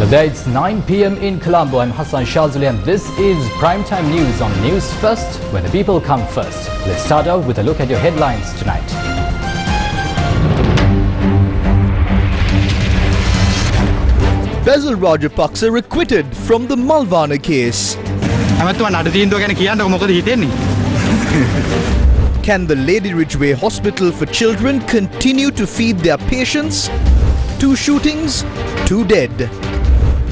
Well, there it's 9 p.m. in Colombo. I'm Hassan Shazuli and this is Primetime News on News First, where the people come first. Let's start out with a look at your headlines tonight. Basil Rajapaksa acquitted from the Malvana case. Can the Lady Ridgeway Hospital for Children continue to feed their patients? 2 shootings, 2 dead.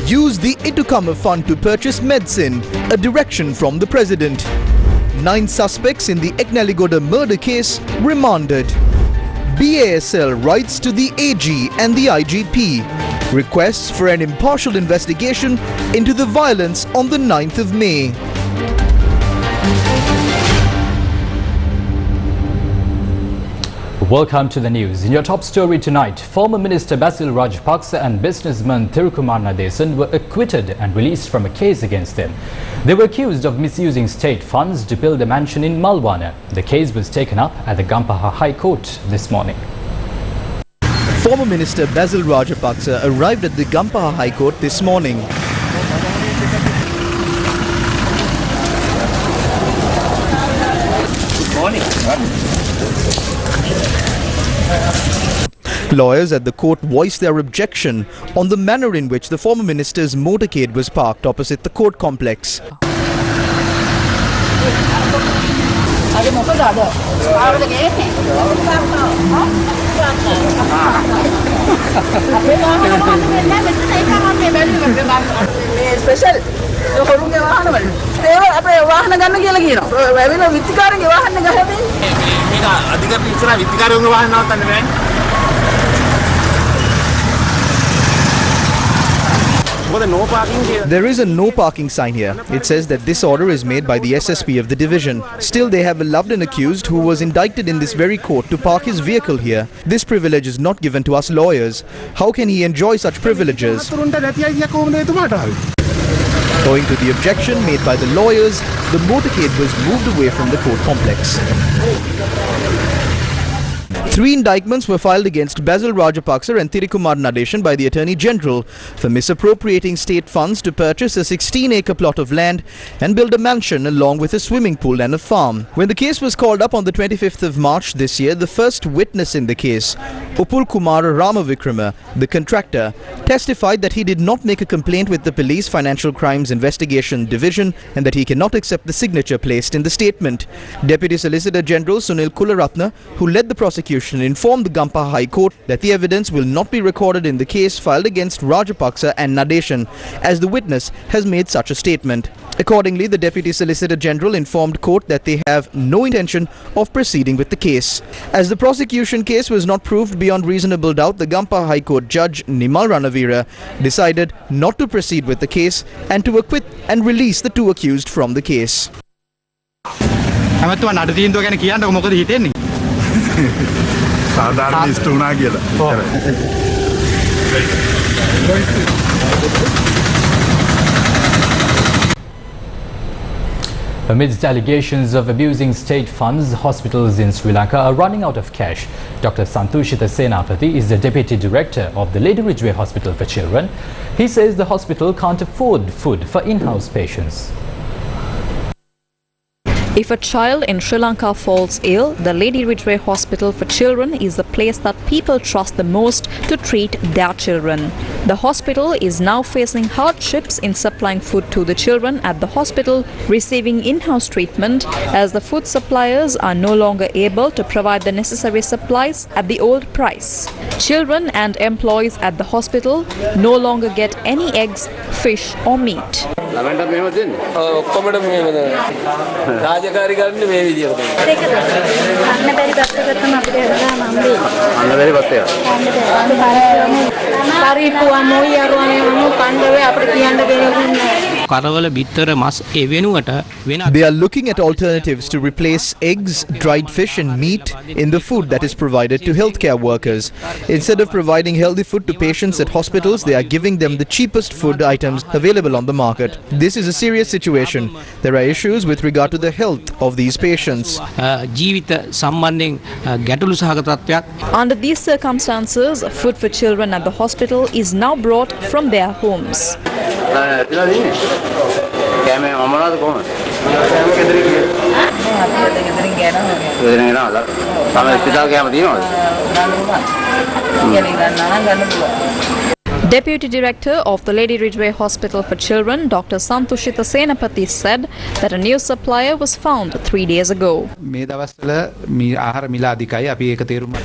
Use the Itukama fund to purchase medicine, a direction from the president. 9 suspects in the Eknaligoda murder case remanded. BASL writes to the AG and the IGP. Requests for an impartial investigation into the violence on the 9th of May. Welcome to the news. In your top story tonight, former Minister Basil Rajapaksa and businessman Thirukumar Nadesan were acquitted and released from a case against them. They were accused of misusing state funds to build a mansion in Malvana. The case was taken up at the Gampaha High Court this morning. Former Minister Basil Rajapaksa arrived at the Gampaha High Court this morning. Good morning. Lawyers at the court voiced their objection on the manner in which the former minister's motorcade was parked opposite the court complex. There is a no parking sign here. It says that this order is made by the SSP of the division. Still, they have allowed an accused who was indicted in this very court to park his vehicle here. This privilege is not given to us lawyers. How can he enjoy such privileges? Owing to the objection made by the lawyers, the motorcade was moved away from the court complex. 3 indictments were filed against Basil Rajapaksa and Thirukumar Nadesan by the Attorney General for misappropriating state funds to purchase a 16-acre plot of land and build a mansion along with a swimming pool and a farm. When the case was called up on the 25th of March this year, the first witness in the case, Upul Kumar Ramavikrama, the contractor, testified that he did not make a complaint with the Police Financial Crimes Investigation Division and that he cannot accept the signature placed in the statement. Deputy Solicitor General Sunil Kularatna, who led the prosecution, informed the Gampaha High Court that the evidence will not be recorded in the case filed against Rajapaksa and Nadesan, as the witness has made such a statement. Accordingly, the Deputy Solicitor General informed court that they have no intention of proceeding with the case. As the prosecution case was not proved beyond reasonable doubt, the Gampaha High Court Judge Nimal Ranavira decided not to proceed with the case and to acquit and release the 2 accused from the case. Amidst allegations of abusing state funds, hospitals in Sri Lanka are running out of cash. Dr. Santushita Senapati is the Deputy Director of the Lady Ridgeway Hospital for Children. He says the hospital can't afford food for in-house patients. If a child in Sri Lanka falls ill, the Lady Ridgeway Hospital for Children is the place that people trust the most to treat their children. The hospital is now facing hardships in supplying food to the children at the hospital receiving in-house treatment, as the food suppliers are no longer able to provide the necessary supplies at the old price. Children and employees at the hospital no longer get any eggs, fish or meat. කරවල බිත්තර මස් ඒ වෙනුවට වෙන They are looking at alternatives to replace eggs, dried fish and meat in the food that is provided to healthcare workers. Instead of providing healthy food to patients at hospitals, they are giving them the cheapest food items available on the market. This is a serious situation. There are issues with regard to the health of these patients. ජීවිත සම්බන්ධයෙන් ගැටලු සහගත තත්ත්වයක්. Under these circumstances, food for children at the hospital is now brought from their homes. Deputy Director of the Lady Ridgeway Hospital for Children, Dr. Santushita Senapati, said that a new supplier was found 3 days ago.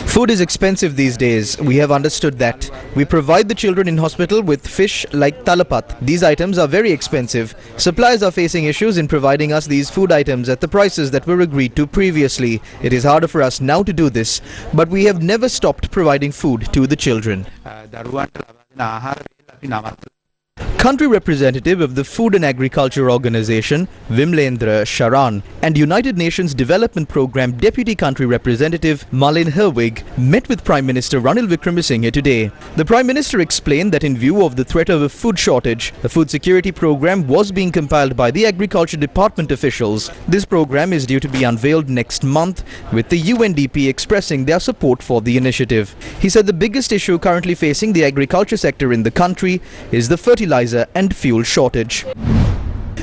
Food is expensive these days. We have understood that. We provide the children in hospital with fish like talapat. These items are very expensive. Suppliers are facing issues in providing us these food items at the prices that were agreed to previously. It is harder for us now to do this, but we have never stopped providing food to the children. Country representative of the Food and Agriculture Organization, Vimlendra Sharan, and United Nations Development Programme Deputy Country Representative Malin Herwig met with Prime Minister Ranil Wickremesinghe today. The Prime Minister explained that in view of the threat of a food shortage, a food security programme was being compiled by the Agriculture Department officials. This programme is due to be unveiled next month, with the UNDP expressing their support for the initiative. He said the biggest issue currently facing the agriculture sector in the country is the fertilizer and fuel shortage.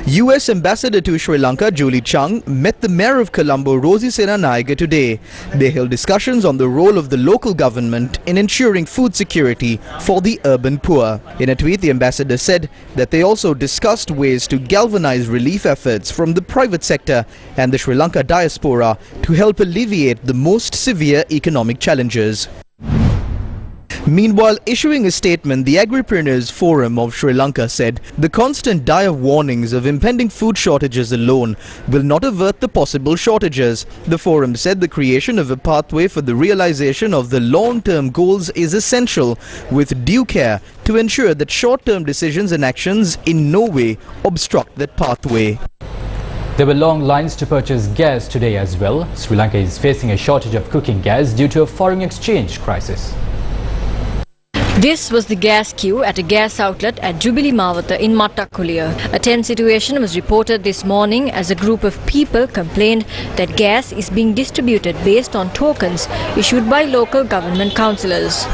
US Ambassador to Sri Lanka Julie Chung met the Mayor of Colombo Rosie Senanayake today. They held discussions on the role of the local government in ensuring food security for the urban poor. In a tweet, the ambassador said that they also discussed ways to galvanize relief efforts from the private sector and the Sri Lanka diaspora to help alleviate the most severe economic challenges. Meanwhile, issuing a statement, the Agripreneurs Forum of Sri Lanka said the constant dire warnings of impending food shortages alone will not avert the possible shortages. The forum said the creation of a pathway for the realization of the long-term goals is essential, with due care to ensure that short-term decisions and actions in no way obstruct that pathway. There were long lines to purchase gas today as well. Sri Lanka is facing a shortage of cooking gas due to a foreign exchange crisis. This was the gas queue at a gas outlet at Jubilee Mawatha in Mattakuliya. A tense situation was reported this morning as a group of people complained that gas is being distributed based on tokens issued by local government councillors.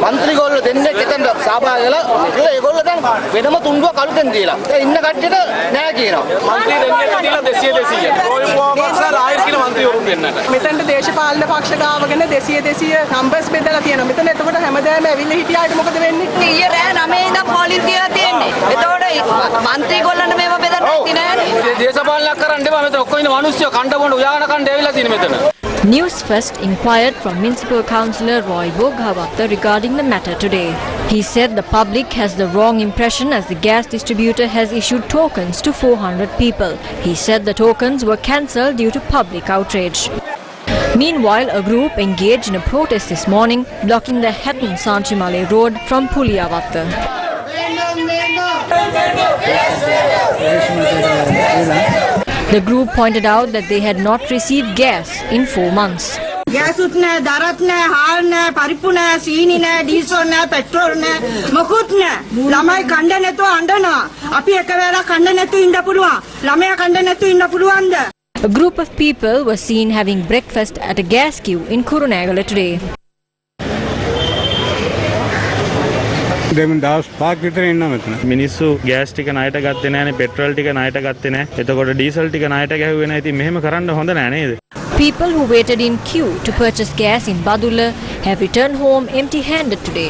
මන්ත්‍රීගොල්ලෝ දෙන්නේ කෙතෙන්ද සහභාගී වෙලා ඒගොල්ලෝ දැන් වෙනම තුන්ඩුවක් අලුතෙන් දීලා ඉන්න කට්ටියට නෑ කියනවා මන්ත්‍රී දෙන්නේ දීලා 200 පක්ෂාල ආයෙත් කියලා මන්ත්‍රීවරුන් දෙන්නට මෙතනට දේශපාලන පක්ෂ ගාවගෙන 200 නම්බර්ස් බෙදලා තියෙනවා මෙතන එතකොට හැමදාම ඇවිල්ලා හිටියාට මොකද වෙන්නේ ඊයේ රෑ 9 ඉඳන් පොලිස් කියලා තියෙන්නේ එතකොට මන්ත්‍රීගොල්ලන්ට මේව බෙදන්න ඇති නෑනේ දේශපාලනයක් කරන්න එපා මෙතන ඔක්කොම ඉන්න මිනිස්සු කණ්ඩ බොඬ උයාන කණ්ඩ ඇවිල්ලා තියෙන මෙතන Newsfirst inquired from Municipal Councillor Roy Boghawatta regarding the matter today. He said the public has the wrong impression as the gas distributor has issued tokens to 400 people. He said the tokens were cancelled due to public outrage. Meanwhile, a group engaged in a protest this morning, blocking the Hatton Sanchimale road from Puliyavatta. The group pointed out that they had not received gas in 4 months. ගෑසුත් නෑ දරත් නෑ හාල් නෑ පරිප්පු නෑ සීනි නෑ diesel නෑ petrol නෑ මොකුත් නෑ ළමයි කණ්ඩ නැතුව අඬනවා අපි එක වෙලාවක් කණ්ඩ නැතුව ඉන්න පුළුවන් ළමයා කණ්ඩ නැතුව ඉන්න පුළුවන්ද A group of people were seen having breakfast at a gas queue in Kurunegala today. දවස් 5ක් විතර ඉන්නවා මෙතන. මිනිස්සු ගෑස් ටික ණයට ගත්තේ නැහැනේ, පෙට්‍රල් ටික ණයට ගත්තේ නැහැ. එතකොට ඩීසල් ටික ණයට ගැහුවේ නැහැ. ඉතින් මෙහෙම කරන්න හොඳ නෑ නේද? People who waited in queue to purchase gas in Badulla have returned home empty-handed today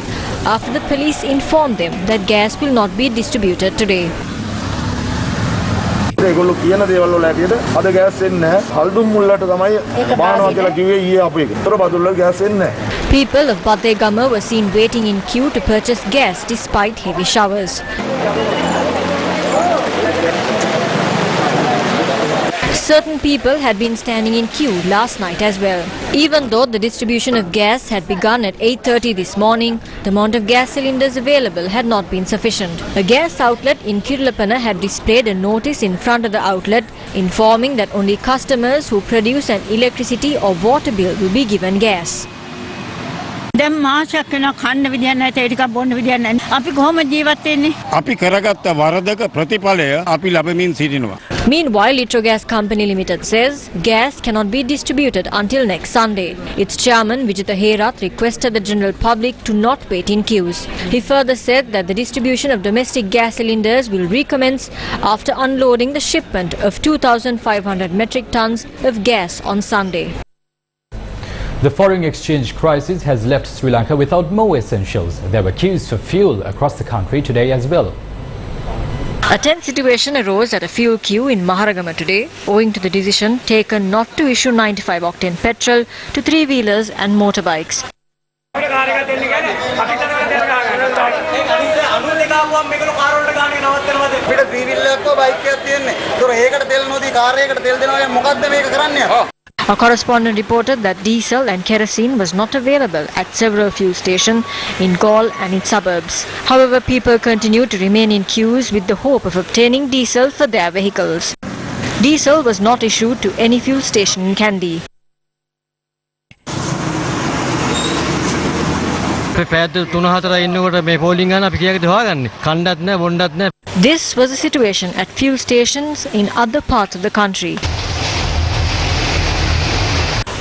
after the police informed them that gas will not be distributed today. ඒගොල්ලෝ කියන දේවල් වල ඇටියට අද ගෑස් එන්නේ නැහැ. හල්දුම් මුල්ලට තමයි බානවා කියලා කිව්වේ ඊයේ අපේ. ඒතර බදුල්ල ගෑස් එන්නේ නැහැ. People of Badegama were seen waiting in queue to purchase gas despite heavy showers. certain people had been standing in queue last night as well. Even though the distribution of gas had begun at 8:30 this morning, the amount of gas cylinders available had not been sufficient. A gas outlet in Kirulapana had displayed a notice in front of the outlet informing that only customers who produce an electricity or water bill will be given gas. දැන් මාසයක් වෙනවා කන්න විදියක් නැහැ තේ ටිකක් බොන්න විදියක් නැහැ. අපි කොහොම ජීවත් වෙන්නේ? අපි කරගත්ත වරදක ප්‍රතිඵලය අපි ලැබමින් සිටිනවා. Meanwhile, Litrogas Company Limited says gas cannot be distributed until next Sunday. Its chairman Vijitha Herath requested the general public to not wait in queues. He further said that the distribution of domestic gas cylinders will recommence after unloading the shipment of 2,500 metric tons of gas on Sunday. The foreign exchange crisis has left Sri Lanka without more essentials. There were queues for fuel across the country today as well. A tense situation arose at a fuel queue in Maharagama today, owing to the decision taken not to issue 95-octane petrol to three-wheelers and motorbikes. Our correspondent reported that diesel and kerosene was not available at several fuel stations in Galle and its suburbs. However, people continue to remain in queues with the hope of obtaining diesel for their vehicles. Diesel was not issued to any fuel station in Kandy. This was the situation at fuel stations in other parts of the country.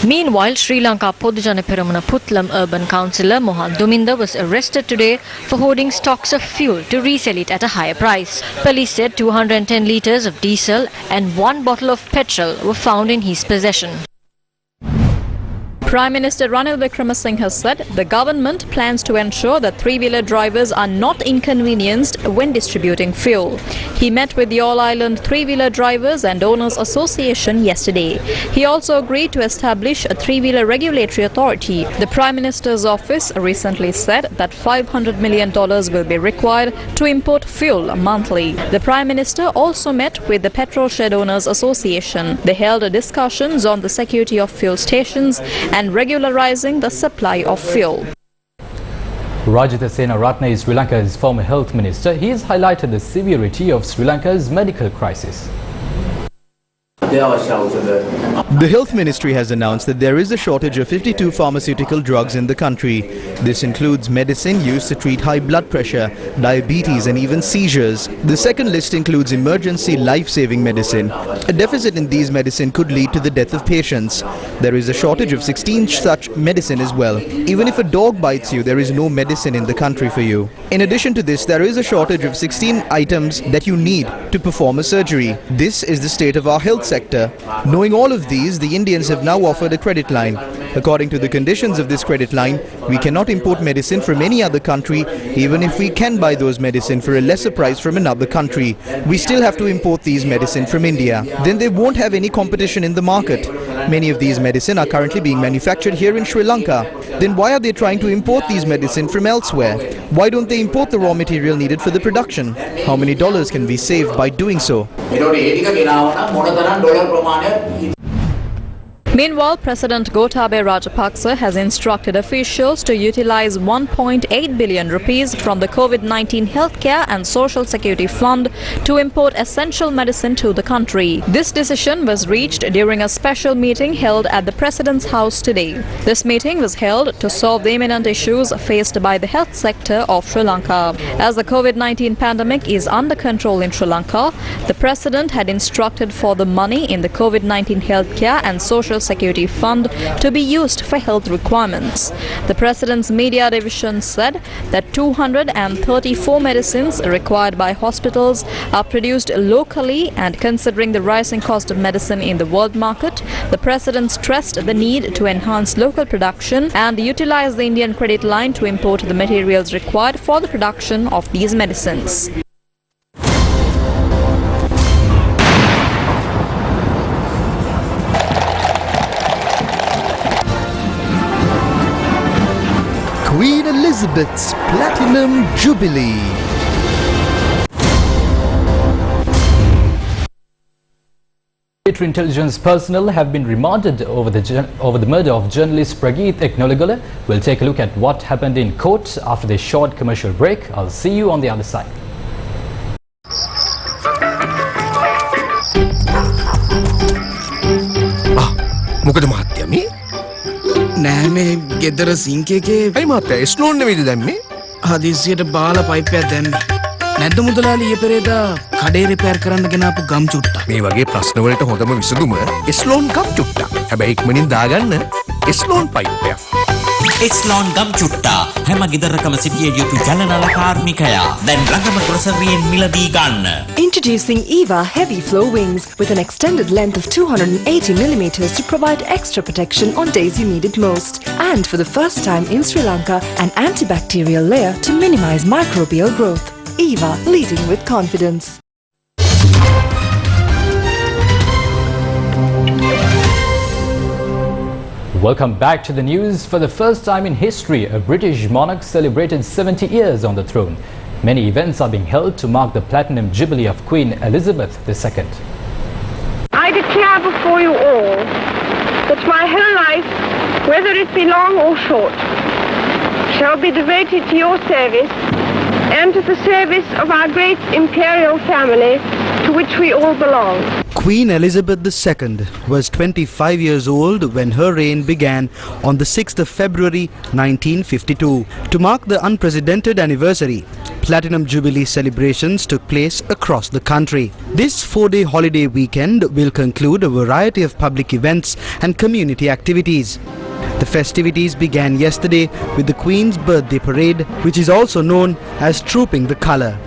Meanwhile, Sri Lanka Podujana Peramuna Putlam urban councillor Mohan Duminda was arrested today for hoarding stocks of fuel to resell it at a higher price. Police said 210 litres of diesel and 1 bottle of petrol were found in his possession. Prime Minister Ranil Wickremesinghe has said the government plans to ensure that three-wheeler drivers are not inconvenienced when distributing fuel. He met with the All-Island Three-Wheeler Drivers and Owners Association yesterday. He also agreed to establish a three-wheeler regulatory authority. The Prime Minister's office recently said that $500 million will be required to import fuel monthly. The Prime Minister also met with the Petrol Shed Owners Association. They held discussions on the security of fuel stations and regularizing the supply of fuel. Rajitha Senaratne is Sri Lanka's former health minister. He has highlighted the severity of Sri Lanka's medical crisis. The Health Ministry has announced that there is a shortage of 52 pharmaceutical drugs in the country. This includes medicine used to treat high blood pressure, diabetes and even seizures. The second list includes emergency life-saving medicine. A deficit in these medicine could lead to the death of patients. There is a shortage of 16 such medicine as well. Even if a dog bites you, there is no medicine in the country for you. In addition to this, there is a shortage of 16 items that you need to perform a surgery. This is the state of our health sector. Knowing all of these, the Indians have now offered a credit line. According to the conditions of this credit line, we cannot import medicine from any other country, even if we can buy those medicine for a lesser price from another country. We still have to import these medicine from India. Then they won't have any competition in the market. Many of these medicine are currently being manufactured here in Sri Lanka. Then why are they trying to import these medicine from elsewhere? Why don't they import the raw material needed for the production? How many dollars can be saved by doing so? Meanwhile, President Gotabaya Rajapaksa has instructed officials to utilize 1.8 billion rupees from the COVID-19 Healthcare and Social Security Fund to import essential medicine to the country. This decision was reached during a special meeting held at the President's house today. This meeting was held to solve the imminent issues faced by the health sector of Sri Lanka. As the COVID-19 pandemic is under control in Sri Lanka, the President had instructed for the money in the COVID-19 Healthcare and Social Security Fund to be used for health requirements. The President's media division said that 234 medicines required by hospitals are produced locally, and considering the rising cost of medicine in the world market, the President stressed the need to enhance local production and utilize the Indian credit line to import the materials required for the production of these medicines. Queen Elizabeth's Platinum Jubilee. Military intelligence personnel have been remanded over the murder of journalist Prageeth Eknologala. We'll take a look at what happened in court after this short commercial break. I'll see you on the other side. මොකද මහත්තයා මේ නෑ මේ ගෙදර sync එකේ අයි මහත්තයා ස්ලෝන් නෙවෙයිද දැම්මේ හදිස්සියට බාල පයිප් එකක් දැම්මේ නැද්ද මුදලාලි ඊයේ පෙරේදා කඩේ රිපෙයාර් කරන්න ගෙනාපු ගම් චුට්ටා මේ වගේ ප්‍රශ්න වලට හොඳම විසඳුම ස්ලෝන් ගම් චුට්ටා හැබැයි ඉක්මනින් දාගන්න ස්ලෝන් පයිප් එක එස්ලෝන් ගම් චුට්ටා හැම ගෙදරකම සිටිය යුතු ජනනල කාර්මිකයා දැන් ළඟම ග්‍රොසරියෙන් මිලදී ගන්න. Introducing EVA Heavy Flow Wings with an extended length of 280 millimeters to provide extra protection on days you need it most. And for the first time in Sri Lanka, an antibacterial layer to minimize microbial growth. EVA, leading with confidence. Welcome back to the news. For the first time in history, a British monarch celebrated 70 years on the throne. Many events are being held to mark the Platinum Jubilee of Queen Elizabeth II. I declare before you all that my whole life, whether it be long or short, shall be devoted to your service and to the service of our great imperial family to which we all belong. Queen Elizabeth II was 25 years old when her reign began on the 6th of February 1952. To mark the unprecedented anniversary, Platinum Jubilee celebrations took place across the country. This 4-day holiday weekend will conclude a variety of public events and community activities. The festivities began yesterday with the Queen's birthday parade, which is also known as Trooping the Colour.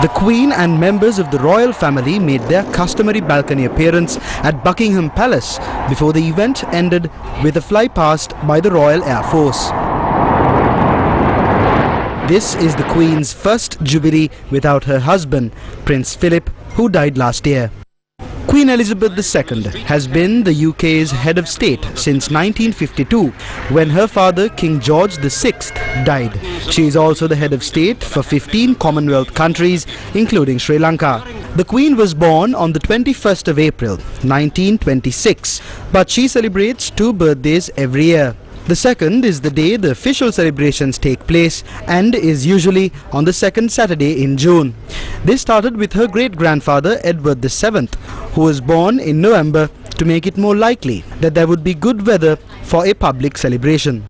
The Queen and members of the royal family made their customary balcony appearance at Buckingham Palace before the event ended with a flypast by the Royal Air Force. This is the Queen's first jubilee without her husband, Prince Philip, who died last year. Queen Elizabeth II has been the UK's head of state since 1952 when her father King George VI died. She is also the head of state for 15 Commonwealth countries including Sri Lanka. The Queen was born on the 21st of April 1926, but she celebrates 2 birthdays every year. The second is the day the official celebrations take place and is usually on the second Saturday in June. This started with her great-grandfather Edward VII, who was born in November to make it more likely that there would be good weather for a public celebration.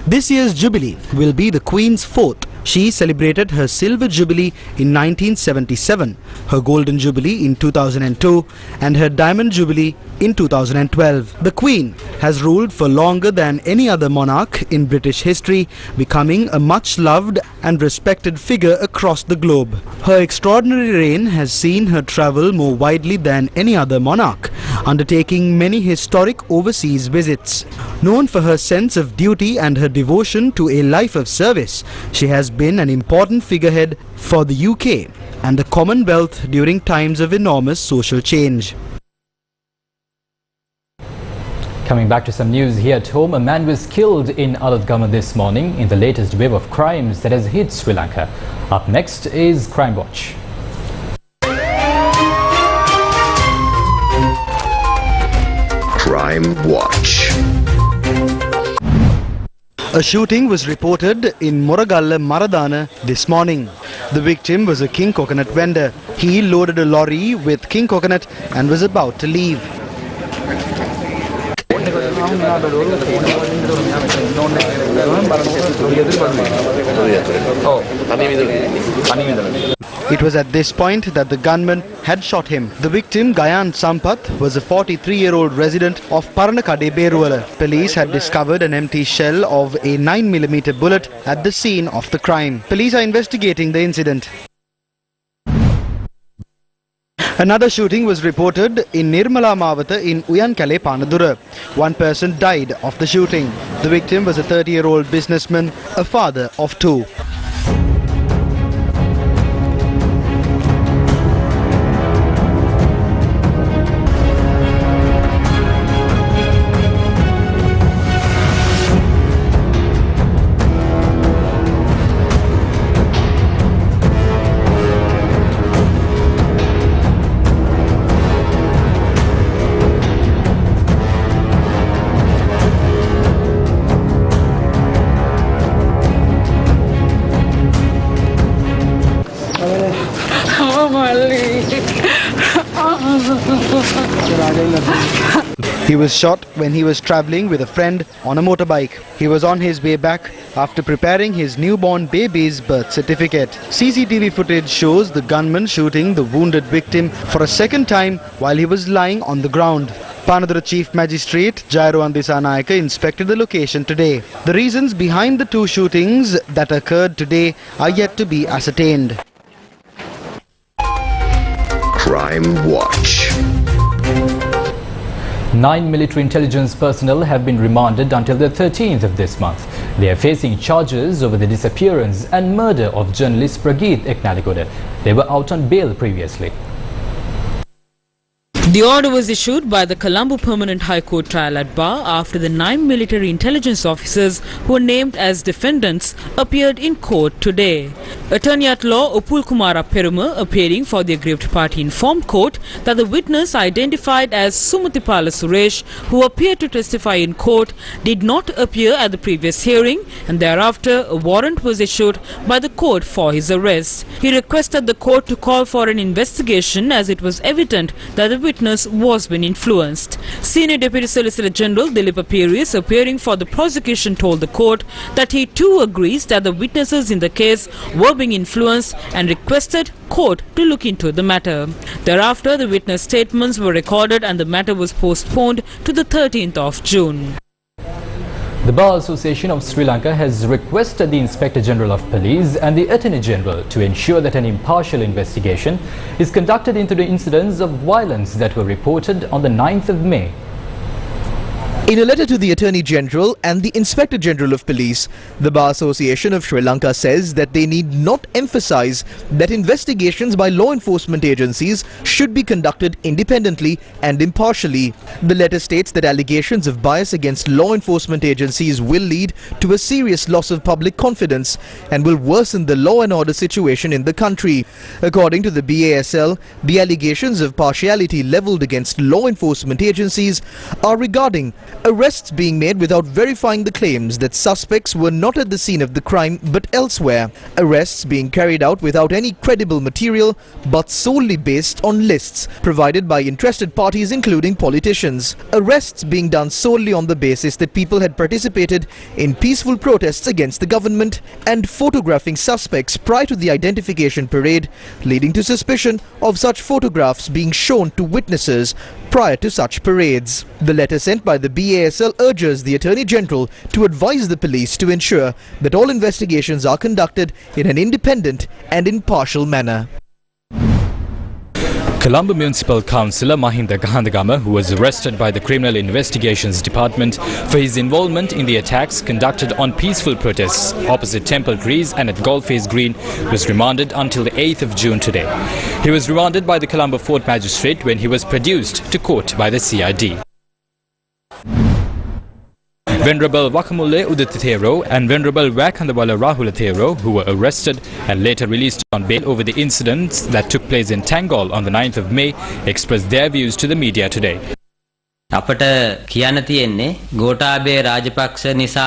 This year's Jubilee will be the Queen's 4th. She celebrated her Silver Jubilee in 1977, her Golden Jubilee in 2002 and her Diamond Jubilee in 2012. The Queen has ruled for longer than any other monarch in British history, becoming a much-loved and respected figure across the globe. Her extraordinary reign has seen her travel more widely than any other monarch, undertaking many historic overseas visits. Known for her sense of duty and her devotion to a life of service, she has been an important figurehead for the UK and the Commonwealth during times of enormous social change. Coming back to some news here at home, a man was killed in Alatgama this morning in the latest wave of crimes that has hit Sri Lanka. Up next is Crime Watch. Crime Watch. A shooting was reported in Moragalla, Maradana this morning. The victim was a king coconut vendor. He loaded a lorry with king coconut and was about to leave. It was at this point that the gunman had shot him. The victim, Gayan Sampath, was a 43-year-old resident of Paranakade Beruwala. Police had discovered an empty shell of a 9mm bullet at the scene of the crime. Police are investigating the incident. Another shooting was reported in Nirmala Mawata in Uyankale, Panadura. One person died of the shooting. The victim was a 30-year-old businessman, a father of 2. He was shot when he was travelling with a friend on a motorbike. He was on his way back after preparing his newborn baby's birth certificate. CCTV footage shows the gunman shooting the wounded victim for a second time while he was lying on the ground. Panadura Chief Magistrate Jairowan Disanayaka inspected the location today. The reasons behind the two shootings that occurred today are yet to be ascertained. Crime Watch. 9 military intelligence personnel have been remanded until the 13th of this month. They are facing charges over the disappearance and murder of journalist Prageeth Eknaligoda. They were out on bail previously. The order was issued by the Colombo Permanent High Court trial at bar after the 9 military intelligence officers who were named as defendants appeared in court today. Attorney at law Upul Kumara Peruma, appearing for the aggrieved party, informed court that the witness identified as Sumutipala Suresh, who appeared to testify in court, did not appear at the previous hearing, and thereafter a warrant was issued by the court for his arrest. He requested the court to call for an investigation as it was evident that the witness was being influenced. Senior Deputy Solicitor General Dilip Aperius, appearing for the prosecution, told the court that he too agrees that the witnesses in the case were being influenced and requested court to look into the matter. Thereafter, the witness statements were recorded and the matter was postponed to the 13th of June. The Bar Association of Sri Lanka has requested the Inspector General of Police and the Attorney General to ensure that an impartial investigation is conducted into the incidents of violence that were reported on the 9th of May. In a letter to the Attorney General and the Inspector General of Police, the Bar Association of Sri Lanka says that they need not emphasize that investigations by law enforcement agencies should be conducted independently and impartially. The letter states that allegations of bias against law enforcement agencies will lead to a serious loss of public confidence and will worsen the law and order situation in the country. According to the BASL, the allegations of partiality leveled against law enforcement agencies are regarding arrests being made without verifying the claims that suspects were not at the scene of the crime but elsewhere, arrests being carried out without any credible material but solely based on lists provided by interested parties including politicians, arrests being done solely on the basis that people had participated in peaceful protests against the government, and photographing suspects prior to the identification parade, leading to suspicion of such photographs being shown to witnesses prior to such parades. The letter sent by the BASL urges the Attorney General to advise the police to ensure that all investigations are conducted in an independent and impartial manner. Colombo Municipal Councillor Mahinda Gahandagama, who was arrested by the Criminal Investigations Department for his involvement in the attacks conducted on peaceful protests opposite Temple Trees and at Goldface Green, was remanded until the 8th of June today. He was remanded by the Colombo Fort Magistrate when he was produced to court by the CID. Venerable Wakamulle Udita Thero and Venerable Wakandawala Rahula Thero, who were arrested and later released on bail over the incidents that took place in Tangol on the 9th of May, expressed their views to the media today. අපට කියන්න තියෙන්නේ ගෝඨාභය රාජපක්ෂ නිසා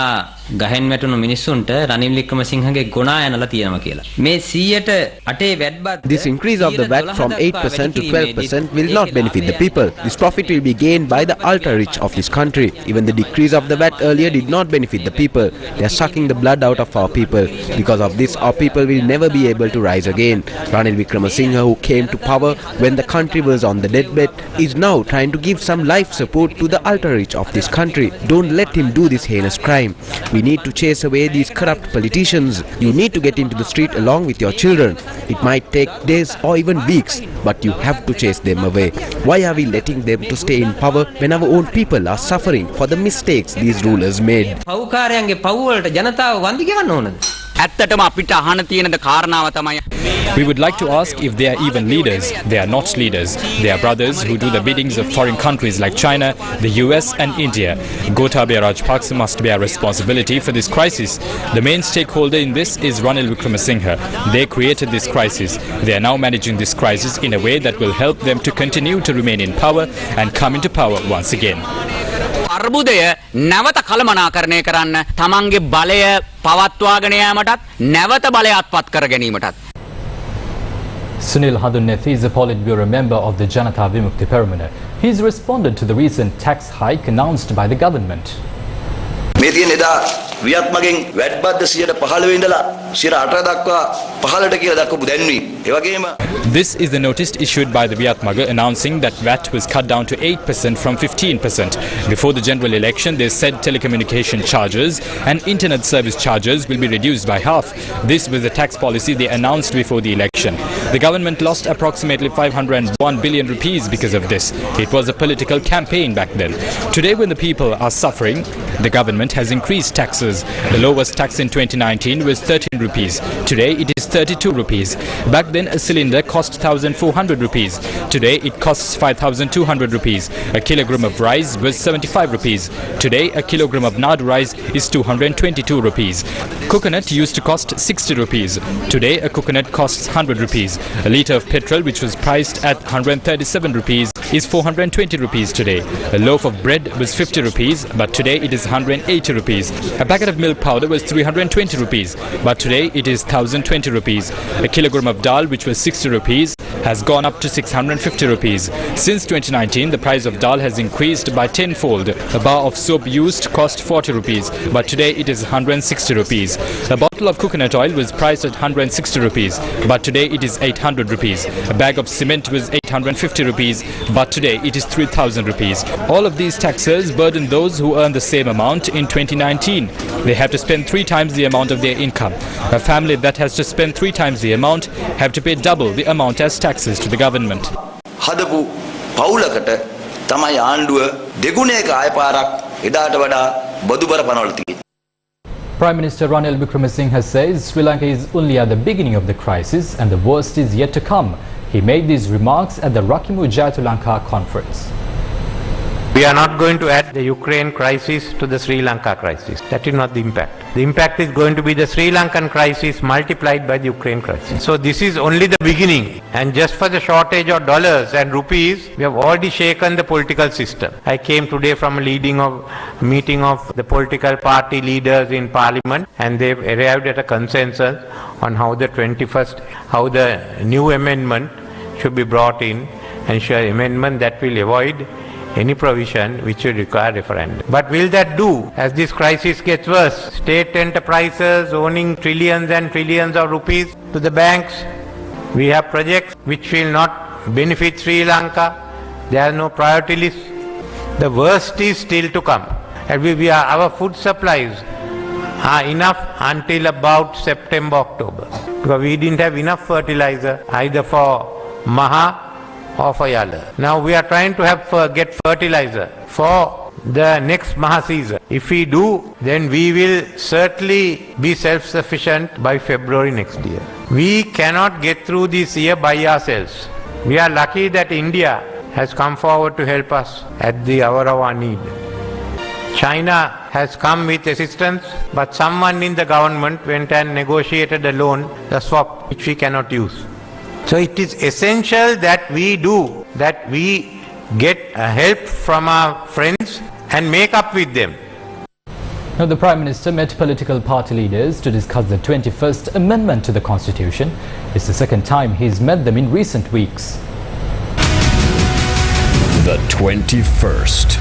ගහෙන් වැටුණු මිනිස්සුන්ට රනිල් වික්‍රමසිංහගේ ගුණා යනලා තියෙනවා කියලා. මේ 108 වැට්බත් This increase of the VAT from 8% to 12% will not benefit the people. This profit will be gained by the ultra rich of this country. Even the decrease of the VAT earlier did not benefit the people. They are sucking the blood out of our people. Because of this, our people will never be able to rise again. Ranil Wickremesinghe, who came to power when the country was on the deathbed, is now trying to give some life support to the ultra rich of this country. Don't let him do this heinous crime. We need to chase away these corrupt politicians. You need to get into the street along with your children. It might take days or even weeks, but you have to chase them away. Why are we letting them to stay in power when our own people are suffering for the mistakes these rulers made? පව්කාරයන්ගේ පව් වලට ජනතාව වන්දි ගෙවන්න ඕනද? ඇත්තටම අපිට අහන්න තියෙන කාරණාව තමයි We would like to ask if they are even leaders. They are not leaders. They are brothers who do the biddings of foreign countries like China, the US and India. Gotabaya Rajapaksa must bear responsibility for this crisis. The main stakeholder in this is Ranil Wickremesinghe. They created this crisis. They are now managing this crisis in a way that will help them to continue to remain in power and come into power once again. අර්බුදය නැවත කළමනාකරණය කරන්න තමන්ගේ බලය පවත්වාගෙන යාමටත් නැවත බලය අත්පත් කර ගැනීමටත් Sunil Hadunnethi is a Politburo member of the Janata Vimukti Peramuna. He's responded to the recent tax hike announced by the government. මේ තියෙන එදා වියත්මගෙන් වැඩබද්ද 15 ඉඳලා 8 දක්වා 15ට කියලා දක්වපු දැන්වීම. ඒ වගේම This is the notice issued by the Viatmaga announcing that VAT was cut down to 8% from 15%. Before the general election, they said telecommunication charges and internet service charges will be reduced by half. This was the tax policy they announced before the election. The government lost approximately 501 billion rupees because of this. It was a political campaign back then. Today, when the people are suffering, the government has increased taxes. The lowest tax in 2019 was 13 rupees. Today, it is 32 rupees. Back then, a cylinder cost 1,400 rupees. Today, it costs 5,200 rupees. A kilogram of rice was 75 rupees. Today, a kilogram of nadu rice is 222 rupees. Coconut used to cost 60 rupees. Today, a coconut costs 100 rupees. A litre of petrol, which was priced at 137 rupees, is 420 rupees today. A loaf of bread was 50 rupees, but today it is 180 rupees. A packet of milk powder was 320 rupees, but today it is 1,020 rupees. A kilogram of dal, which was 60 rupees, has gone up to 650 rupees. Since 2019, the price of dal has increased by tenfold. A bar of soap used cost 40 rupees, but today it is 160 rupees. A bottle of coconut oil was priced at 160 rupees, but today it is 800 rupees. A bag of cement was 850 rupees, but today it is 3,000 rupees. All of these taxes burden those who earn the same amount in 2019. They have to spend 3 times the amount of their income. A family that has to spend 3 times the amount have to pay double the amount as taxes to the government. හදපු පවුලකට තමයි ආණ්ඩුව දෙගුණයක ආය පාරක් එදාට වඩා බදුබර පනවල තියෙන්නේ. Prime Minister Ranil Wickremesinghe says Sri Lanka is only at the beginning of the crisis and the worst is yet to come. He made these remarks at the Rakimu Jayatulanka conference. We are not going to add the Ukraine crisis to the Sri Lanka crisis. That is not the impact. The impact is going to be the Sri Lankan crisis multiplied by the Ukraine crisis. So this is only the beginning. And just for the shortage of dollars and rupees, we have already shaken the political system. I came today from a meeting of the political party leaders in parliament, and they've arrived at a consensus on how the new amendment should be brought in, and amendment that will avoid any provision which will require referendum. But will that do? As this crisis gets worse, state enterprises owning trillions and trillions of rupees to the banks, we have projects which will not benefit Sri Lanka. There are no priority lists. The worst is still to come. And our food supplies are enough until about September, October. Because we didn't have enough fertilizer either for Maha or for Yala. Now we are trying to get fertilizer for the next Maha season. If we do, then we will certainly be self-sufficient by February next year. We cannot get through this year by ourselves. We are lucky that India has come forward to help us at the hour of our need. China has come with assistance, but someone in the government went and negotiated a loan, a swap, which we cannot use. So it is essential that we get help from our friends and make up with them. Now, the Prime Minister met political party leaders to discuss the 21st Amendment to the Constitution. It's the second time he's met them in recent weeks. The 21st.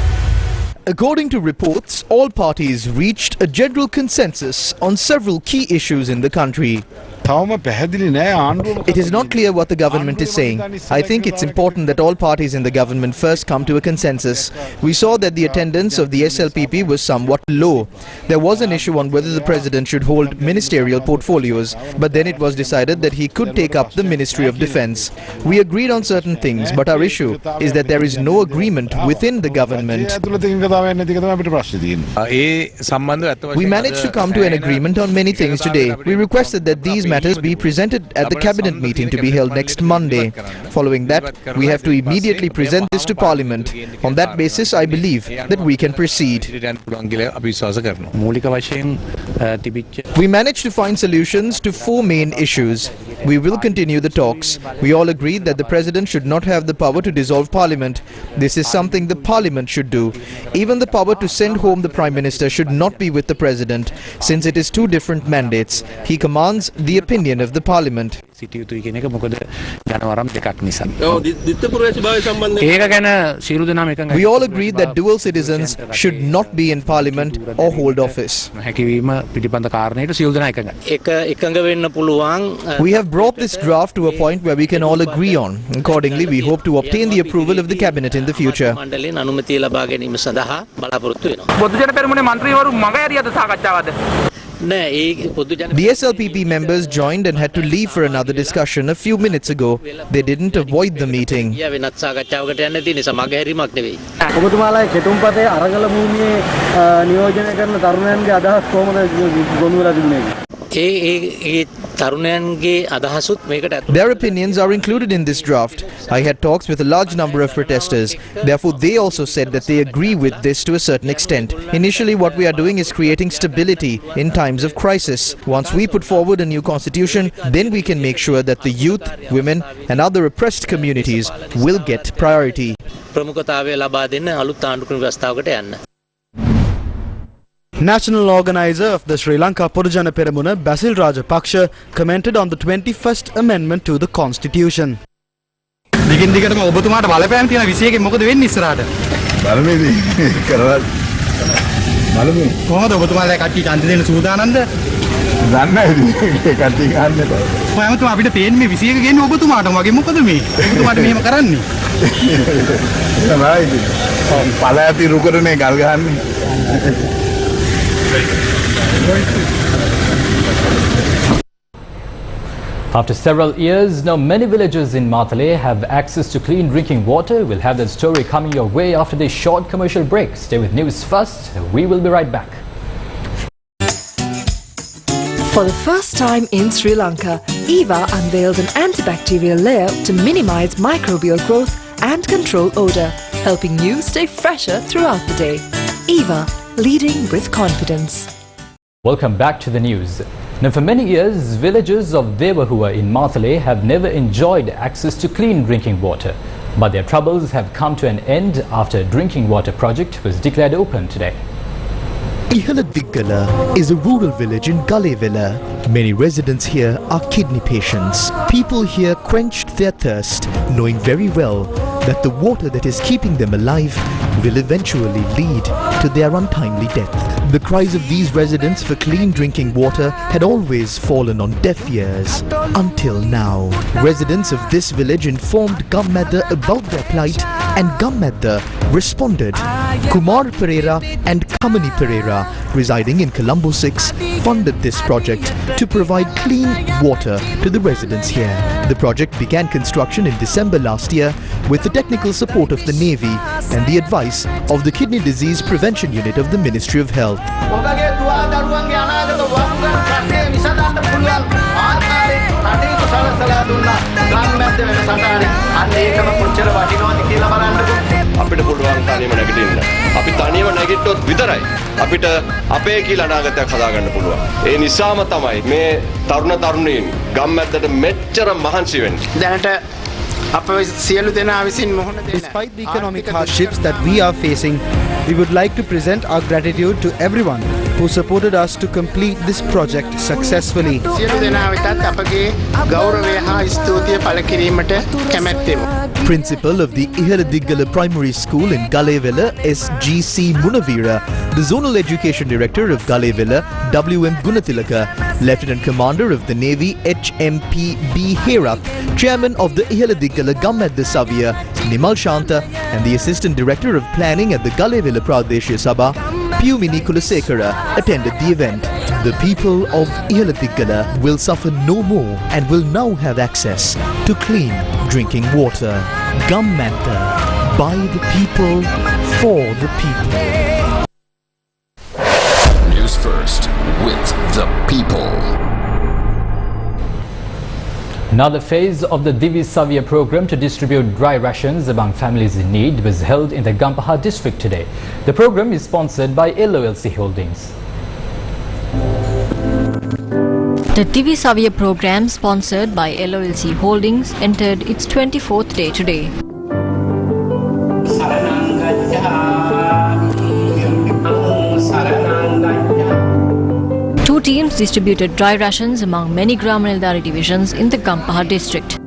According to reports, all parties reached a general consensus on several key issues in the country. It is not clear what the government is saying. I think it's important that all parties in the government first come to a consensus. We saw that the attendance of the SLPP was somewhat low. There was an issue on whether the president should hold ministerial portfolios, but then it was decided that he could take up the Ministry of Defence. We agreed on certain things, but our issue is that there is no agreement within the government. We managed to come to an agreement on many things today. We requested that these matters be presented at the cabinet meeting to be held next Monday. Following that, we have to immediately present this to Parliament. On that basis, I believe that we can proceed. We managed to find solutions to 4 main issues. We will continue the talks. We all agreed that the President should not have the power to dissolve Parliament. This is something the Parliament should do. Even the power to send home the Prime Minister should not be with the President, since it is 2 different mandates. He commands the opinion of the Parliament. සිටිය යුතුයි කියන එක මොකද ජනවරම් දෙකක් නිසා. We all agree that dual citizens should not be in parliament or hold office. We have brought this draft to a point where we can all agree on. Accordingly, we hope to obtain the approval of the cabinet in the future. The SLPP members joined and had to leave for another discussion a few minutes ago. They didn't avoid the meeting. Their opinions are included in this draft. I had talks with a large number of protesters. Therefore, they also said that they agree with this to a certain extent. Initially, what we are doing is creating stability in times of crisis. Once we put forward a new constitution, then we can make sure that the youth, women and other oppressed communities will get priority. National organizer of the Sri Lanka Podujana Peramuna, Basil Rajapaksa, commented on the 21st Amendment to the Constitution. After several years, now many villages in Matale have access to clean drinking water. We'll have that story coming your way after this short commercial break. Stay with News First. We will be right back. For the first time in Sri Lanka, EVA unveils an antibacterial layer to minimize microbial growth and control odor, helping you stay fresher throughout the day. EVA, leading with confidence. Welcome back to the news. Now, for many years, villagers of Devahua in Matale have never enjoyed access to clean drinking water. But their troubles have come to an end after a drinking water project was declared open today. Ihaladiggala is a rural village in Galevilla. Many residents here are kidney patients. People here quenched their thirst, knowing very well that the water that is keeping them alive will eventually lead to their untimely death. The cries of these residents for clean drinking water had always fallen on deaf ears. Until now, residents of this village informed Gammadda about their plight, and Gammadda responded. Kumar Pereira and Kamani Pereira, residing in Colombo 6, funded this project to provide clean water to the residents here. The project began construction in December last year with the technical support of the Navy and the advice of the Kidney Disease Prevention Unit of the Ministry of Health. අපිට පුළුවන් තනියම නැගිටින්න. අපි තනියම නැගිට්ටොත් විතරයි අපිට අපේ කියලා අනාගතයක් හදාගන්න පුළුවන්. ඒ නිසාම තමයි මේ තරුණ තරුණීන් ගම්මැද්දට මෙච්චර මහන්සි වෙන්නේ. දැනට Despite the economic hardships that we are facing, we would like to present our gratitude to everyone who supported us to complete this project successfully. Principal of the Ihaladiggala Primary School in Galevilla, SGC Munavira, the Zonal Education Director of Galevilla, WM Gunatilaka, Lieutenant Commander of the Navy, HMP B. Herak, Chairman of the Ihaladiggala Gammadda Savia, Nimal Shanta, and the Assistant Director of Planning at the Galevilla Pradeshya Sabha, Pumini Kulasekara, attended the event. The people of Ihaladiggala will suffer no more and will now have access to clean drinking water. Gammadda, by the people, for the people. News First, with the people. Another phase of the Divi Savia program to distribute dry rations among families in need was held in the Gampaha district today. The program is sponsored by LOLC Holdings. The Divi Savia program, sponsored by LOLC Holdings, entered its 24th day today. teams distributed dry rations among many Gramanildari divisions in the Gampaha district.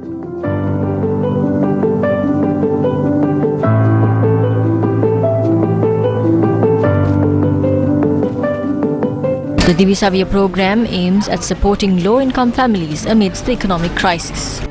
The Divisavia program aims at supporting low-income families amidst the economic crisis.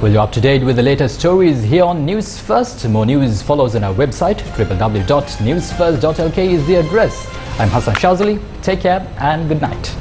Well, you're up to date with the latest stories here on News First. More news follows on our website. www.newsfirst.lk is the address. I'm Hassan Shazali. Take care and good night.